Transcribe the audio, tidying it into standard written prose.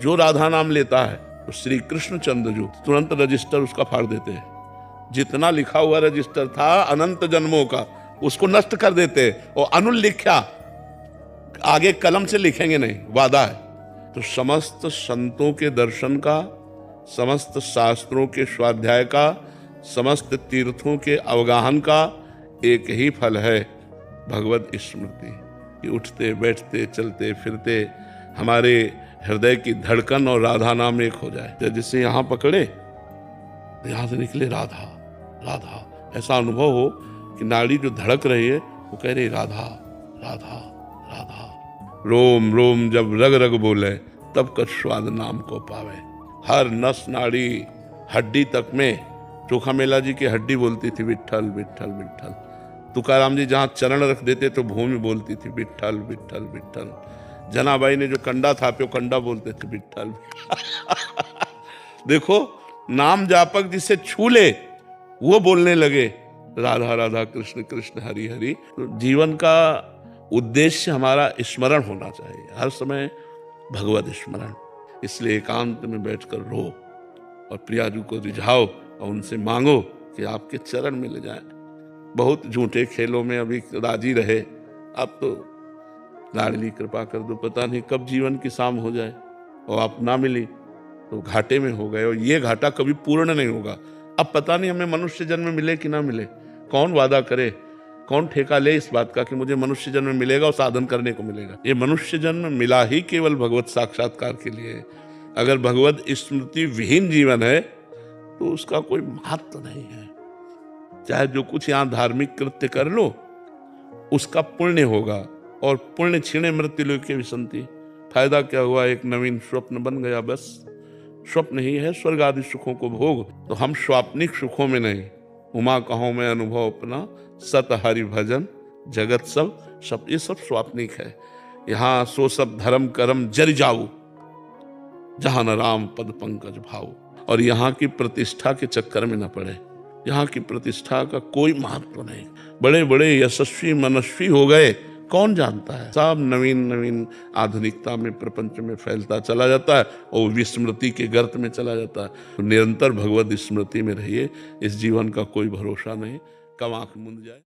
जो राधा नाम लेता है तो श्री कृष्ण चंद्र जो तुरंत रजिस्टर उसका फाड़ देते हैं। जितना लिखा हुआ रजिस्टर था अनंत जन्मों का उसको नष्ट कर देते हैं। और अनुल लिखा आगे कलम से लिखेंगे नहीं, वादा है। तो समस्त संतों के दर्शन का, समस्त शास्त्रों के स्वाध्याय का, समस्त तीर्थों के अवगाहन का एक ही फल है, भगवत स्मृति। कि उठते बैठते चलते फिरते हमारे हृदय की धड़कन और राधा नाम एक हो जाए। जैसे यहाँ पकड़े तो यहाँ से निकले राधा राधा, ऐसा अनुभव हो कि नाड़ी जो धड़क रही है वो कह रही राधा राधा राधा। रोम रोम जब रग रग बोले तब कर स्वाद नाम को पावे। हर नस नाड़ी हड्डी तक में चोखा मेला जी की हड्डी बोलती थी विठ्ठल विठ्ठल विठ्ठल। तुकाराम जी जहाँ चरण रख देते तो भूमि बोलती थी विठ्ठल विठ्ठल विठ्ठल। जनाबाई ने जो कंडा था पे कंडा बोलते थे विठ्ठल। देखो नाम जापक जिसे छू ले वो बोलने लगे राधा राधा कृष्ण कृष्ण हरि हरि। तो जीवन का उद्देश्य हमारा स्मरण होना चाहिए, हर समय भगवत स्मरण। इसलिए एकांत में बैठकर रो और प्रियाजू को रिझाओ और उनसे मांगो कि आपके चरण मिल जाए। बहुत झूठे खेलों में अभी राजी रहे, अब तो लाडली कृपा कर दो, पता नहीं कब जीवन की शाम हो जाए और आप ना मिली तो घाटे में हो गए। और ये घाटा कभी पूर्ण नहीं होगा। अब पता नहीं हमें मनुष्य जन्म मिले कि ना मिले, कौन वादा करे, कौन ठेका ले इस बात का कि मुझे मनुष्य जन्म मिलेगा और साधन करने को मिलेगा। ये मनुष्य जन्म मिला ही केवल भगवत साक्षात्कार के लिए। अगर भगवत स्मृति विहीन जीवन है तो उसका कोई महत्व नहीं है। चाहे जो कुछ यहाँ धार्मिक कृत्य कर लो उसका पुण्य होगा, और पुण्य छीणे मृत्यु लोके विसंति। फायदा क्या हुआ, एक नवीन स्वप्न बन गया, बस स्वप्न ही है स्वर्ग आदि सुखों को भोग। तो हम स्वाप्निक सुखों में नहीं, उमा कहो में अनुभव अपना, सत हरि भजन जगत सब ये सब स्वाप्निक है। यहाँ सो सब धर्म कर्म जर जाऊ, जहां न राम पद पंकज भाऊ। और यहाँ की प्रतिष्ठा के चक्कर में न पड़े, यहाँ की प्रतिष्ठा का कोई महत्व नहीं। बड़े बड़े यशस्वी मनस्वी हो गए, कौन जानता है। सब नवीन नवीन आधुनिकता में प्रपंच में फैलता चला जाता है और विस्मृति के गर्त में चला जाता है। तो निरंतर भगवत स्मृति में रहिए, इस जीवन का कोई भरोसा नहीं, कब आंख मूंद जाए।